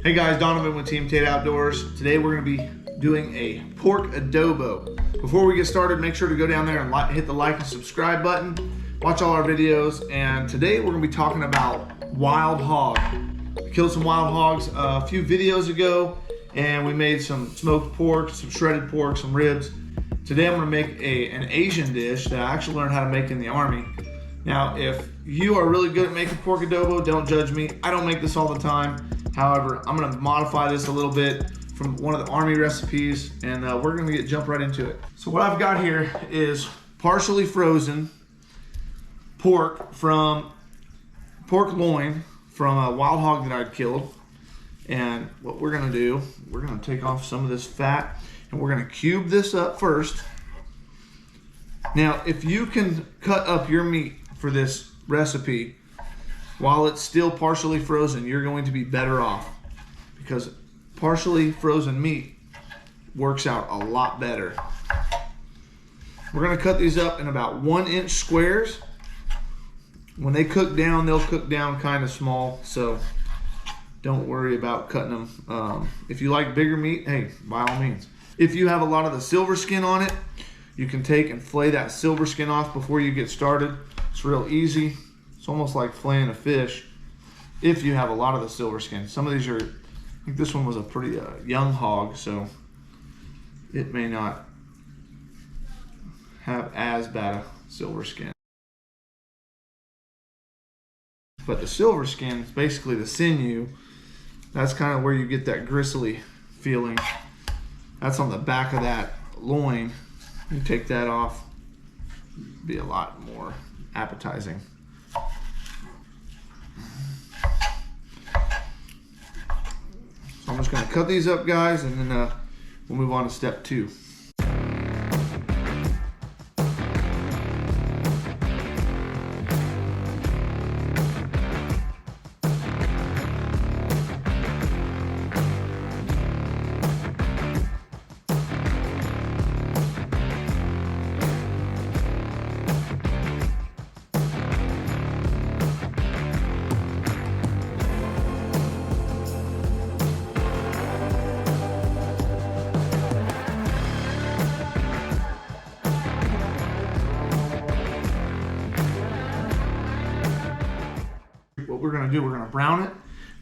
Hey guys, Donovan with Team Tate Outdoors. Today we're going to be doing a pork adobo. Before we get started, make sure to go down there and hit the like and subscribe button. Watch all our videos, and today we're going to be talking about Wild Hog. We killed some wild hogs a few videos ago, and we made some smoked pork, some shredded pork, some ribs. Today I'm going to make an Asian dish that I actually learned how to make in the Army. Now, if you are really good at making pork adobo, don't judge me. I don't make this all the time. However, I'm going to modify this a little bit from one of the Army recipes, and we're going to jump right into it. So what I've got here is partially frozen pork loin from a wild hog that I'd killed. And what we're going to do, we're going to take off some of this fat, and we're going to cube this up first. Now, if you can cut up your meat for this recipe while it's still partially frozen, you're going to be better off, because partially frozen meat works out a lot better. We're going to cut these up in about 1-inch squares. When they cook down, they'll cook down kind of small, so don't worry about cutting them. If you like bigger meat, hey, by all means. If you have a lot of the silver skin on it, you can take and flay that silver skin off before you get started. It's real easy. It's almost like flaying a fish if you have a lot of the silver skin. Some of these are, I think this one was a pretty young hog, so it may not have as bad a silver skin. But the silver skin is basically the sinew. That's kind of where you get that gristly feeling. That's on the back of that loin. You take that off, be a lot more appetizing. So I'm just going to cut these up, guys, and then we'll move on to step 2. What we're going to do, we're going to brown it,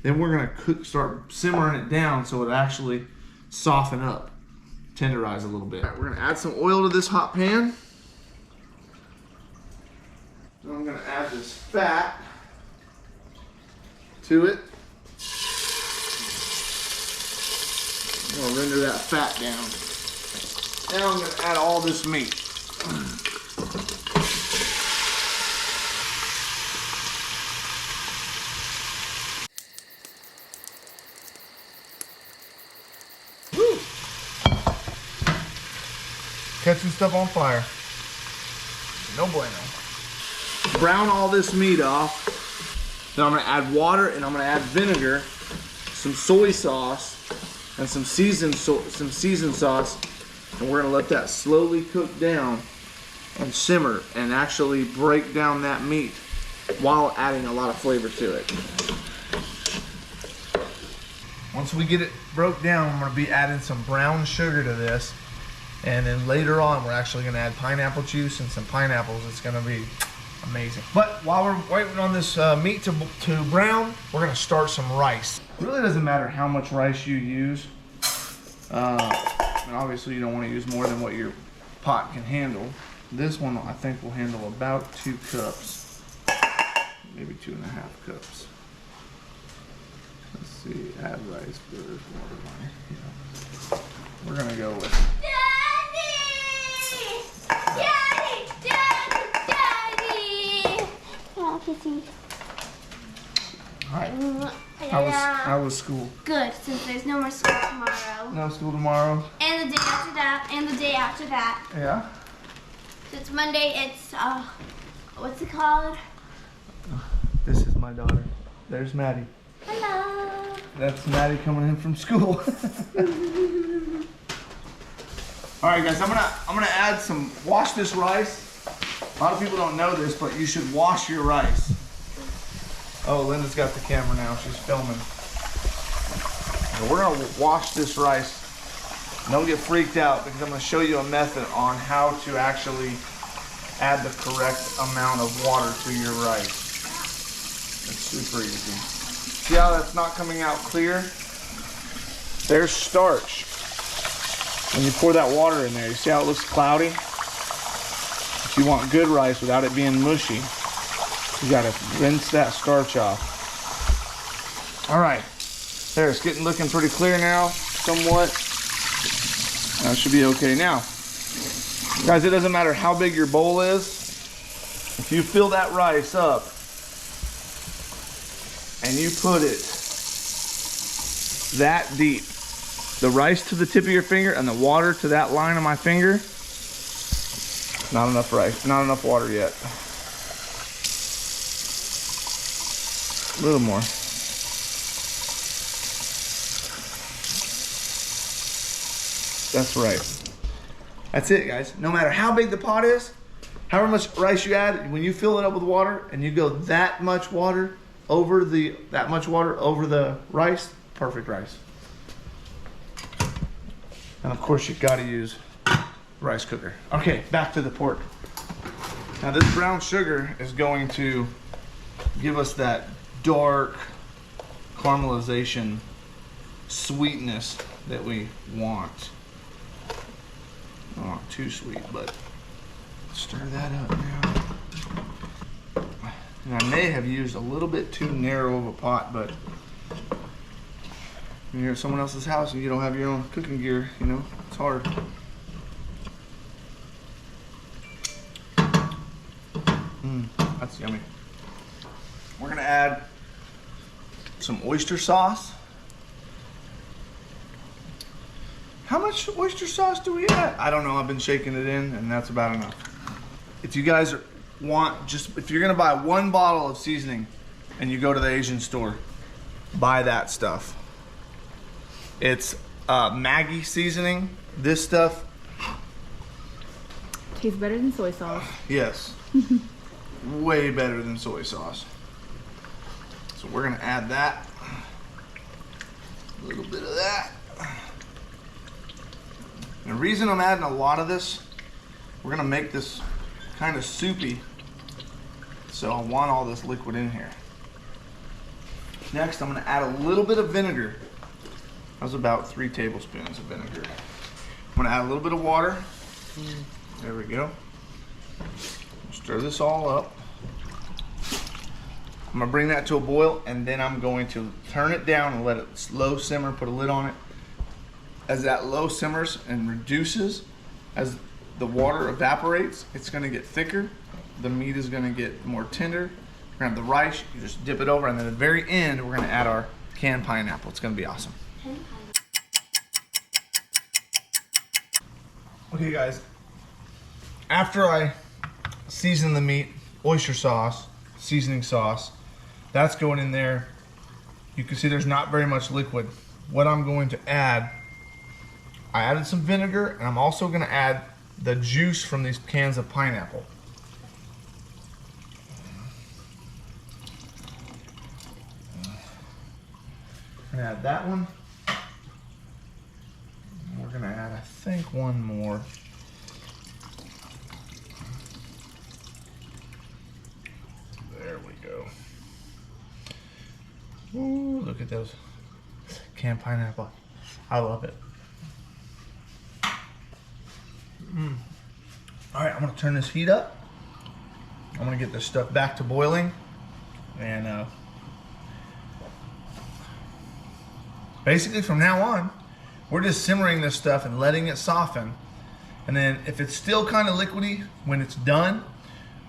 then we're going to start simmering it down so it actually soften up, tenderize a little bit. All right, we're going to add some oil to this hot pan. Then I'm going to add this fat to it. I'm going to render that fat down. Now I'm going to add all this meat. Catching stuff on fire. No bueno. Brown all this meat off. Then I'm going to add water, and I'm going to add vinegar, some soy sauce, and some seasoned sauce, and we're going to let that slowly cook down and simmer and actually break down that meat while adding a lot of flavor to it. Once we get it broke down, I'm going to be adding some brown sugar to this. And then later on, we're actually going to add pineapple juice and some pineapples. It's going to be amazing. But while we're waiting on this meat to brown, we're going to start some rice. It really doesn't matter how much rice you use. And obviously, you don't want to use more than what your pot can handle. This one, I think, will handle about 2 cups. Maybe 2.5 cups. Let's see, add rice, where's water line? Yeah. We're going to go with... Alright. How was school? Good, since there's no more school tomorrow. No school tomorrow? And the day after that, and the day after that. Yeah? So it's Monday, it's, what's it called? This is my daughter. There's Maddie. Hello. That's Maddie coming in from school. Alright guys, I'm gonna add some, wash this rice. A lot of people don't know this, but you should wash your rice. Oh, Linda's got the camera now. She's filming. So we're gonna wash this rice. Don't get freaked out because I'm gonna show you a method on how to actually add the correct amount of water to your rice. It's super easy. See how that's not coming out clear? There's starch. When you pour that water in there, you see how it looks cloudy? If you want good rice without it being mushy, you gotta rinse that starch off. All right, there, it's looking pretty clear now, somewhat. That should be okay. Now, guys, it doesn't matter how big your bowl is. If you fill that rice up and you put it that deep, the rice to the tip of your finger and the water to that line of my finger, not enough rice, not enough water yet. A little more. That's right. That's it, guys. No matter how big the pot is, however much rice you add, when you fill it up with water and you go that much water over the rice, perfect rice. And of course, you got to use rice cooker. Okay, back to the pork. Now this brown sugar is going to give us that dark caramelization sweetness that we want. Not too sweet, but stir that up now. And I may have used a little bit too narrow of a pot, but when you're at someone else's house and you don't have your own cooking gear, you know, it's hard. That's yummy. We're gonna add some oyster sauce. How much oyster sauce do we add? I don't know, I've been shaking it in and that's about enough. If you guys if you're gonna buy one bottle of seasoning and you go to the Asian store, buy that stuff. It's Maggi seasoning. This stuff tastes better than soy sauce. Yes. Way better than soy sauce. So we're gonna add that. A little bit of that. And the reason I'm adding a lot of this, we're gonna make this kind of soupy. So I want all this liquid in here. Next, I'm gonna add a little bit of vinegar. That was about 3 tablespoons of vinegar. I'm gonna add a little bit of water. There we go. Stir this all up. I'm gonna bring that to a boil and then I'm going to turn it down and let it slow simmer, put a lid on it. As that low simmers and reduces, as the water evaporates, it's gonna get thicker. The meat is gonna get more tender. We're gonna have the rice, you just dip it over, and then at the very end, we're gonna add our canned pineapple. It's gonna be awesome. Okay guys, after I season the meat, oyster sauce, seasoning sauce, that's going in there. You can see there's not very much liquid. What I'm going to add, I added some vinegar and I'm also going to add the juice from these cans of pineapple. I'm going to add that one. We're going to add, I think, one more. There we go. Ooh, look at those canned pineapple. I love it. All right, I'm gonna turn this heat up. I'm gonna get this stuff back to boiling. And basically from now on, we're just simmering this stuff and letting it soften. And then if it's still kind of liquidy when it's done,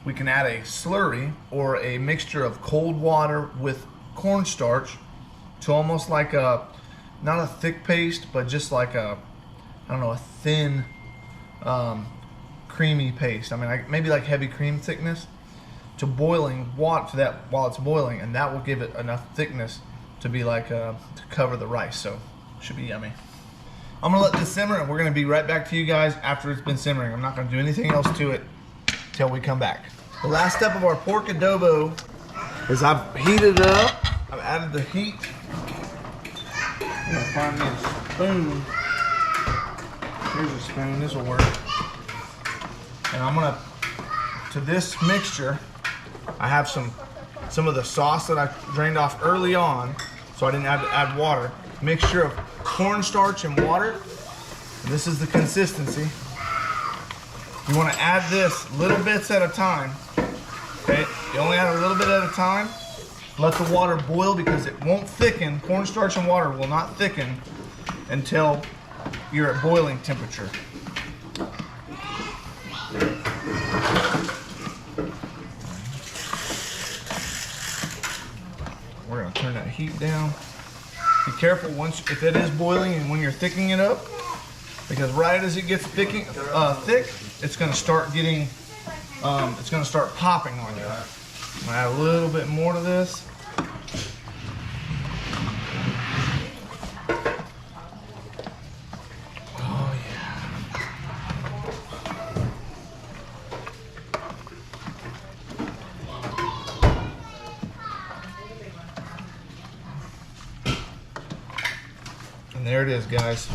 we can add a slurry or a mixture of cold water with cornstarch to almost like a, not a thick paste, but just like a, I don't know, a thin, creamy paste. I mean, like maybe like heavy cream thickness to boiling water to that while it's boiling, and that will give it enough thickness to be like to cover the rice. So should be yummy. I'm gonna let this simmer, and we're gonna be right back to you guys after it's been simmering. I'm not gonna do anything else to it till we come back. The last step of our pork adobo is I've heated it up. I've added the heat. I'm gonna find me a spoon. Here's a spoon, this will work. And I'm gonna, to this mixture, I have some of the sauce that I drained off early on, so I didn't have to add water. Mixture of cornstarch and water. And this is the consistency. You wanna add this little bits at a time. Okay, you only add a little bit at a time. Let the water boil because it won't thicken. Cornstarch and water will not thicken until you're at boiling temperature. We're gonna turn that heat down. Be careful if it is boiling and when you're thickening it up, because right as it gets thick, it's gonna start getting, it's gonna start popping on you. I'm gonna add a little bit more to this. Oh yeah. And there it is, guys.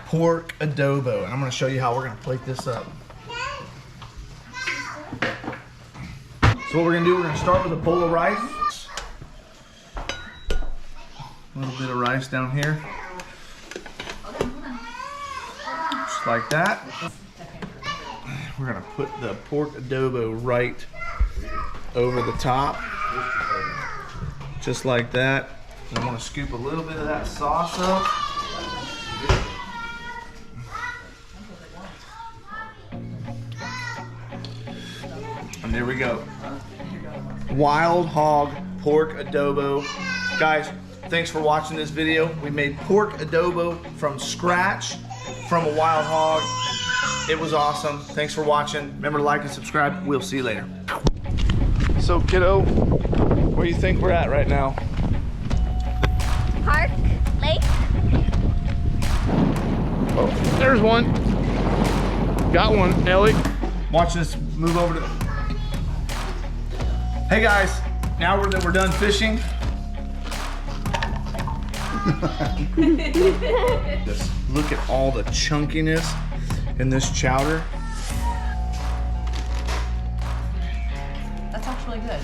Pork adobo. And I'm gonna show you how we're gonna plate this up. So what we're gonna do, we're gonna start with a bowl of rice. A little bit of rice down here. Just like that. We're gonna put the pork adobo right over the top. Just like that. I wanna scoop a little bit of that sauce up. And there we go. Wild Hog pork adobo. Guys, thanks for watching this video. We made pork adobo from scratch from a Wild Hog. It was awesome. Thanks for watching. Remember to like and subscribe. We'll see you later. So kiddo, where do you think we're at right now? Park, lake. Oh, there's one. Got one, Ellie. Watch this move over to. Hey guys, now that we're done fishing. Just look at all the chunkiness in this chowder. That's actually good.